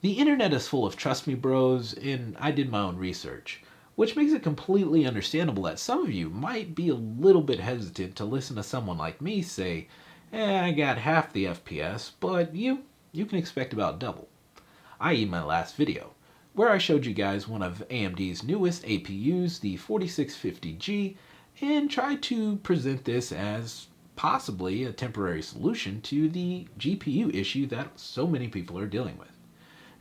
The internet is full of trust me bros, and I did my own research, which makes it completely understandable that some of you might be a little bit hesitant to listen to someone like me say, I got half the FPS, but you can expect about double, i.e. my last video, where I showed you guys one of AMD's newest APUs, the 4650G, and tried to present this as possibly a temporary solution to the GPU issue that so many people are dealing with.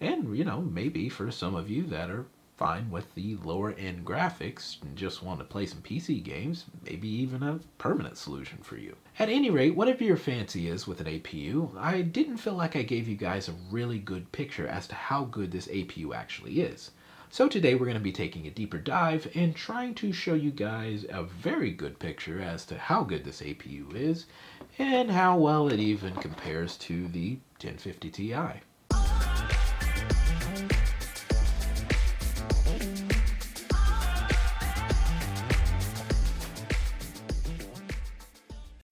And, maybe for some of you that are fine with the lower end graphics and just want to play some PC games, maybe even a permanent solution for you. At any rate, whatever your fancy is with an APU, I didn't feel like I gave you guys a really good picture as to how good this APU actually is. So today we're going to be taking a deeper dive and trying to show you guys a very good picture as to how good this APU is and how well it even compares to the 1050 Ti.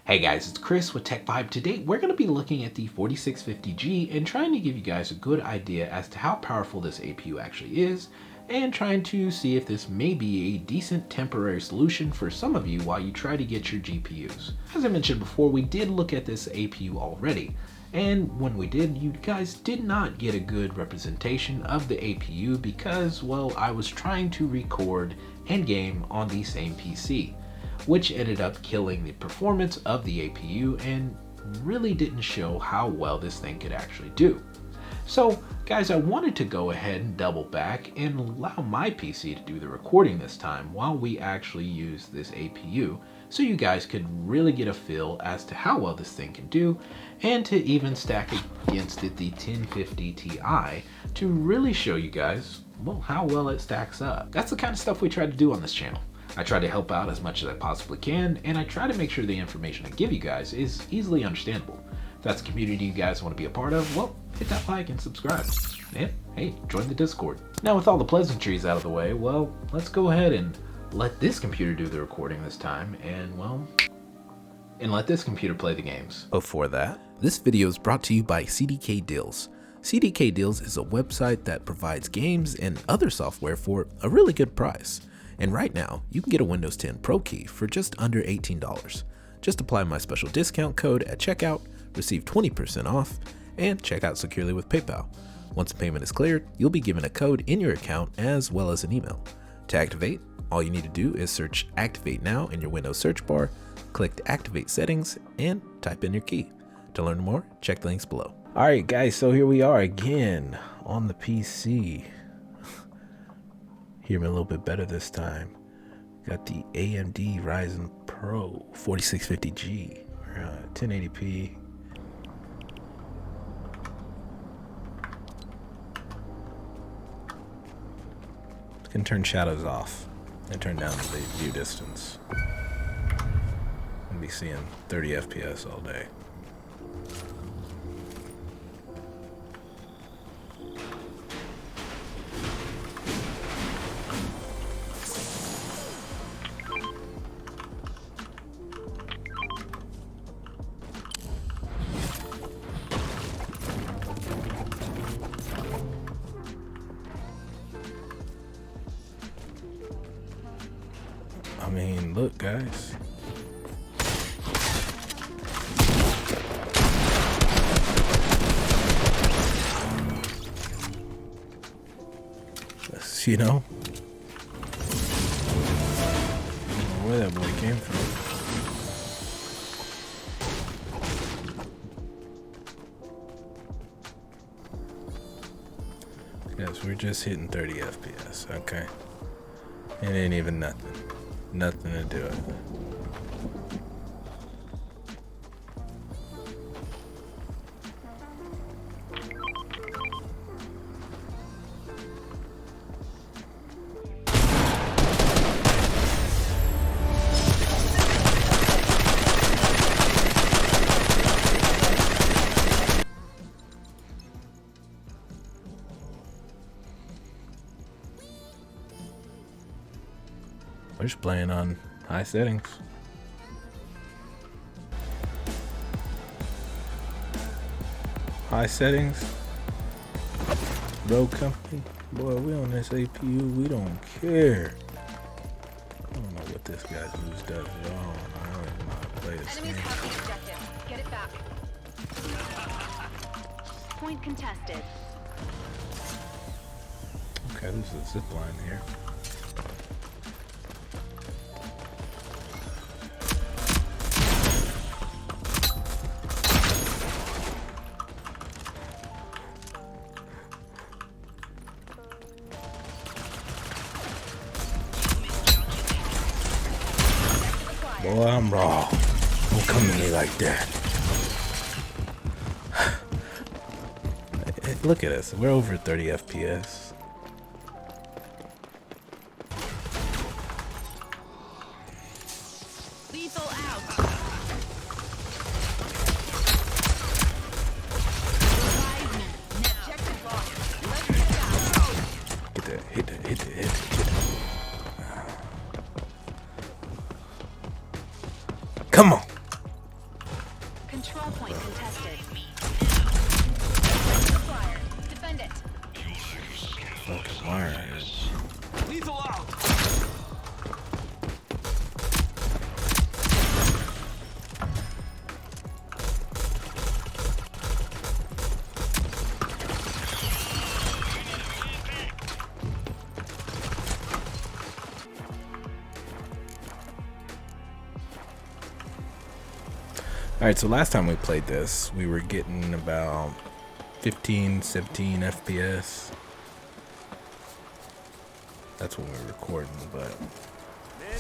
Hey guys, it's Chris with Tech Vibe. Today we're going to be looking at the 4650G and trying to give you guys a good idea as to how powerful this APU actually is, and trying to see if this may be a decent temporary solution for some of you while you try to get your GPUs. As I mentioned before, we did look at this APU already, and when we did, you guys did not get a good representation of the APU because, well, I was trying to record and game on the same PC, which ended up killing the performance of the APU and really didn't show how well this thing could actually do. So guys, I wanted to go ahead and double back and allow my PC to do the recording this time while we actually use this APU, so you guys could really get a feel as to how well this thing can do, and to even stack against it the 1050 Ti to really show you guys, well, how well it stacks up. That's the kind of stuff we try to do on this channel. I try to help out as much as I possibly can, and I try to make sure the information I give you guys is easily understandable. If that's a community you guys want to be a part of, well, hit that like and subscribe. And hey, join the Discord. Now with all the pleasantries out of the way, well, let's go ahead and let this computer do the recording this time, and let this computer play the games. Before that, this video is brought to you by CDK Deals. CDK Deals is a website that provides games and other software for a really good price. And right now, you can get a Windows 10 Pro key for just under $18. Just apply my special discount code at checkout, receive 20% off, and check out securely with PayPal. Once the payment is cleared, you'll be given a code in your account as well as an email. To activate, all you need to do is search Activate Now in your Windows search bar, click the Activate settings, and type in your key. To learn more, check the links below. Alright guys, so here we are again on the PC. Hear me a little bit better this time. Got the AMD Ryzen Pro 4650G, 1080p. Can turn shadows off and turn down the view distance. I'll be seeing 30 FPS all day. I mean, look, guys. You know? I don't know where that boy came from. Yes, we're just hitting 30 FPS, okay? It ain't even nothing. Nothing to do with it. We're just playing on high settings. High settings. bro company. Boy, we on this APU, we don't care. I don't know what this guy's news does at all. I don't even know how to play this Enemies game. have the objective. Get it back. Point contested. Okay, there's a zip line here. Boy, I'm raw. Don't come to me like that. Look at us. We're over 30 FPS. Lethal out. Objective lost. Let's get it out. Hit that, hit that, hit that, hit that. Come on. Control point contested. Fire. Defend it. Fucking wire. Lethal out. Alright, so last time we played this, we were getting about 15, 17 FPS. That's when we were recording, but Then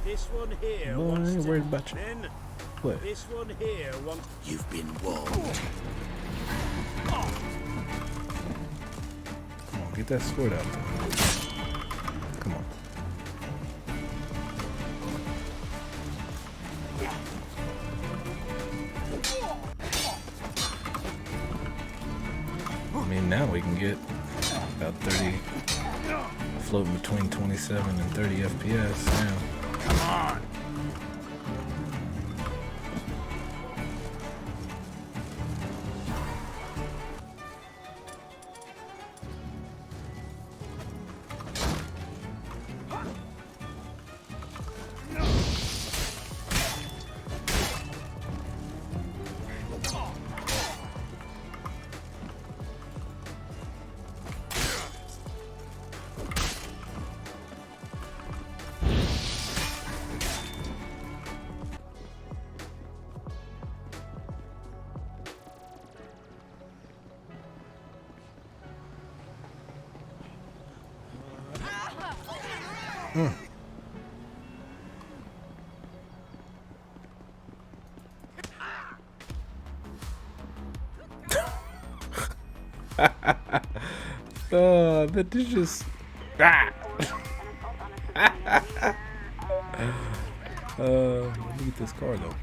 this one here boy, I wants ain't to. worried about you. Then What? this one here wants. You've been warned. Come on, get that sword out there. Come on. I mean, now we can get about 30, floating between 27 and 30 FPS now. Come on. But this just let me get this car though.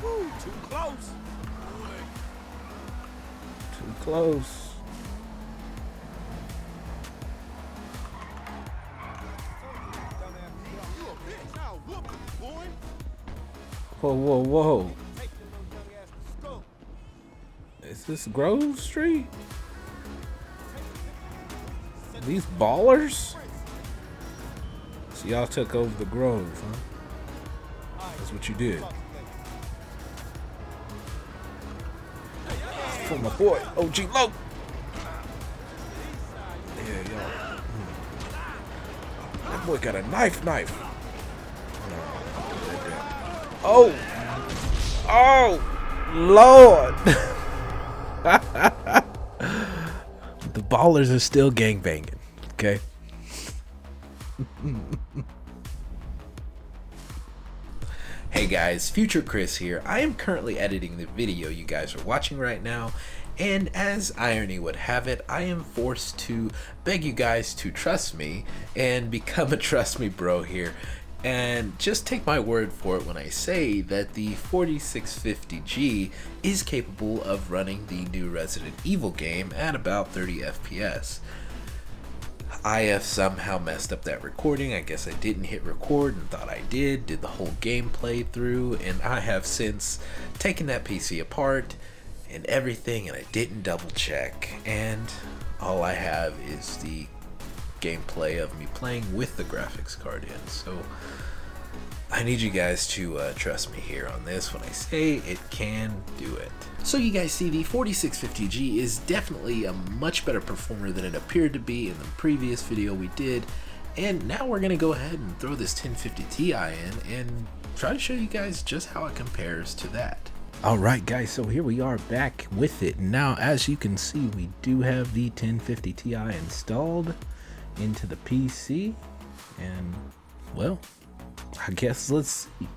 Woo, too close. Too close. Whoa, whoa, whoa. Is this Grove Street? These ballers? So y'all took over the Grove, huh? That's what you did. For my boy, OG Low. Yeah, y'all. That boy got a knife. Oh! Oh! Lord! The ballers are still gangbanging, okay? Hey guys, Future Chris here. I am currently editing the video you guys are watching right now, and as irony would have it, I am forced to beg you guys to trust me and become a Trust Me Bro here. And just take my word for it when I say that the 4650G is capable of running the new Resident Evil game at about 30 FPS. I have somehow messed up that recording. I guess I didn't hit record and thought I did the whole gameplay through, and I have since taken that PC apart and everything, and I didn't double check, and all I have is the gameplay of me playing with the graphics card in. So I need you guys to trust me here on this when I say it can do it. So you guys see, the 4650G is definitely a much better performer than it appeared to be in the previous video we did, and now we're gonna go ahead and throw this 1050 Ti in and try to show you guys just how it compares to that. Alright guys, so here we are back with it. Now as you can see, we do have the 1050 Ti installed into the PC, and well, I guess let's see.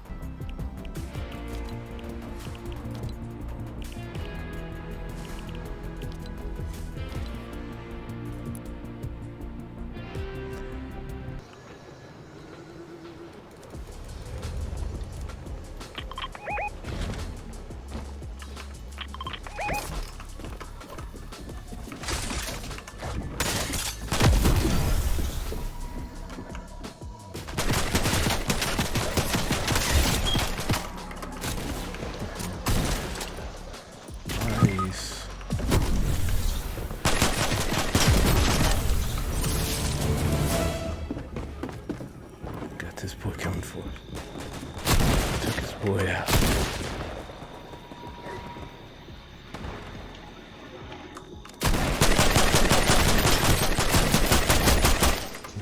This boy coming for it. Took his boy out.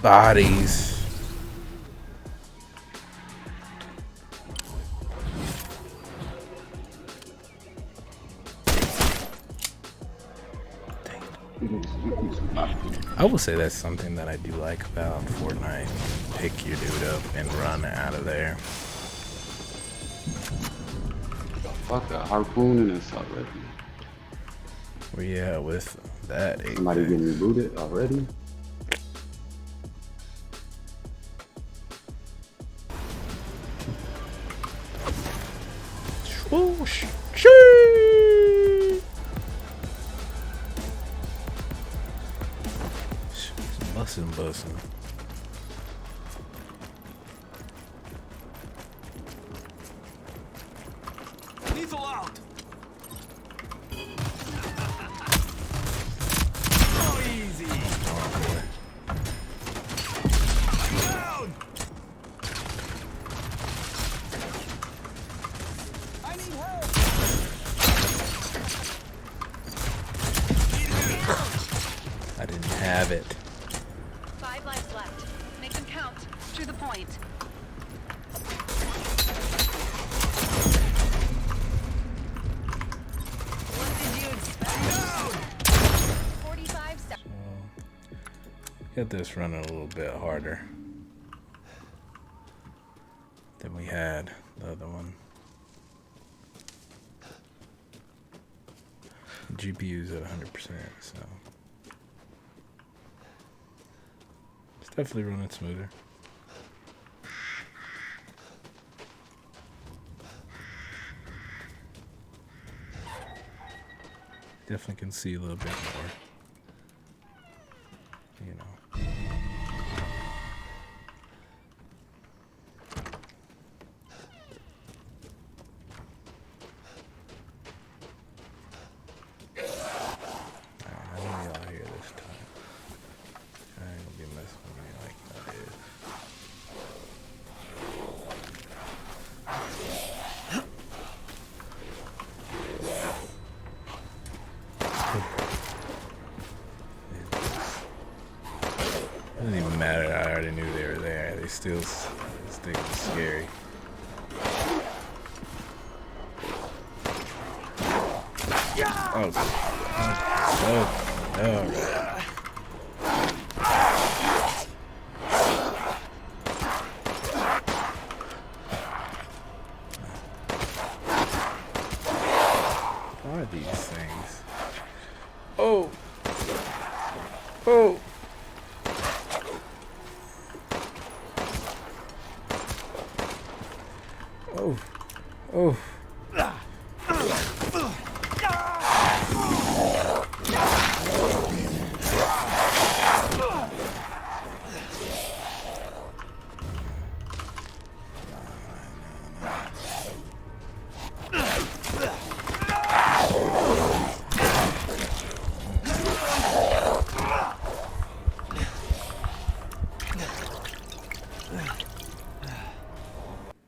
Bodies. I will say that's something that I do like about Fortnite. Pick your dude up and run out of there. Fuck a harpoon and assault rifle. Where you at with that? Somebody getting rebooted already? Swoosh. Bussin'. Lethal out. Oh, easy. Down. I need help. I didn't have it. 5 lives left. Make them count. To the point. What did you expect? 45 seconds. Get this running a little bit harder than we had the other one. GPU's at 100%, so it's definitely running smoother. Definitely can see a little bit more, you know. I know y'all here this time. I ain't gonna be messing with me like that is. It doesn't even matter. I already knew they were there. They still, this thing was scary. Oh, oh. What are these things? Oh. Oh. Oh. Oh.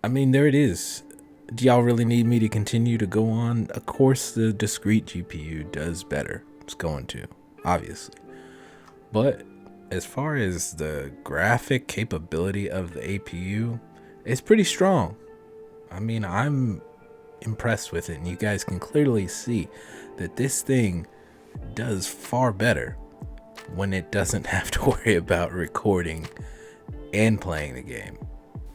mean, there it is. Do y'all really need me to continue to go on? Of course, the discrete GPU does better. It's going to, obviously. But as far as the graphic capability of the APU, it's pretty strong. I mean, I'm impressed with it, and you guys can clearly see that this thing does far better when it doesn't have to worry about recording and playing the game.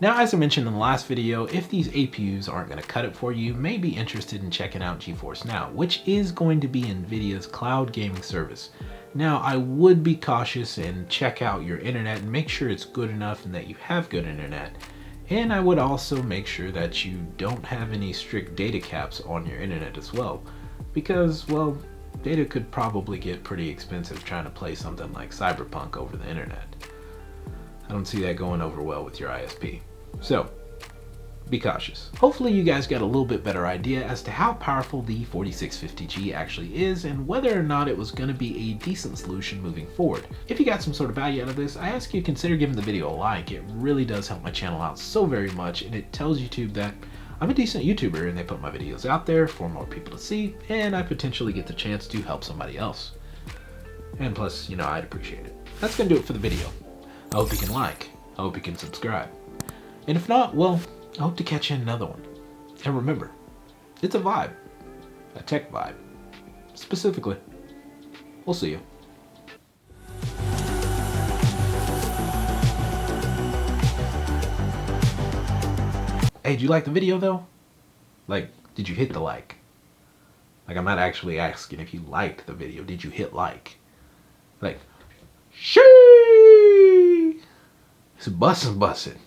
Now, as I mentioned in the last video, if these APUs aren't going to cut it for you, you may be interested in checking out GeForce Now, which is going to be NVIDIA's cloud gaming service. Now, I would be cautious and check out your internet and make sure it's good enough and that you have good internet. And I would also make sure that you don't have any strict data caps on your internet as well, because, well, data could probably get pretty expensive trying to play something like Cyberpunk over the internet. I don't see that going over well with your ISP. So, be cautious. Hopefully you guys got a little bit better idea as to how powerful the 4650G actually is and whether or not it was going to be a decent solution moving forward. If you got some sort of value out of this, I ask you to consider giving the video a like. It really does help my channel out so very much, and it tells YouTube that I'm a decent YouTuber and they put my videos out there for more people to see, and I potentially get the chance to help somebody else. And plus, you know, I'd appreciate it. That's going to do it for the video. I hope you can like. I hope you can subscribe. And if not, well, I hope to catch you in another one. And remember, it's a vibe. A tech vibe. Specifically. We'll see you. Hey, did you like the video though? Like, did you hit the like? Like, I'm not actually asking if you liked the video. Did you hit like? Like, sheesh! It's bussin'.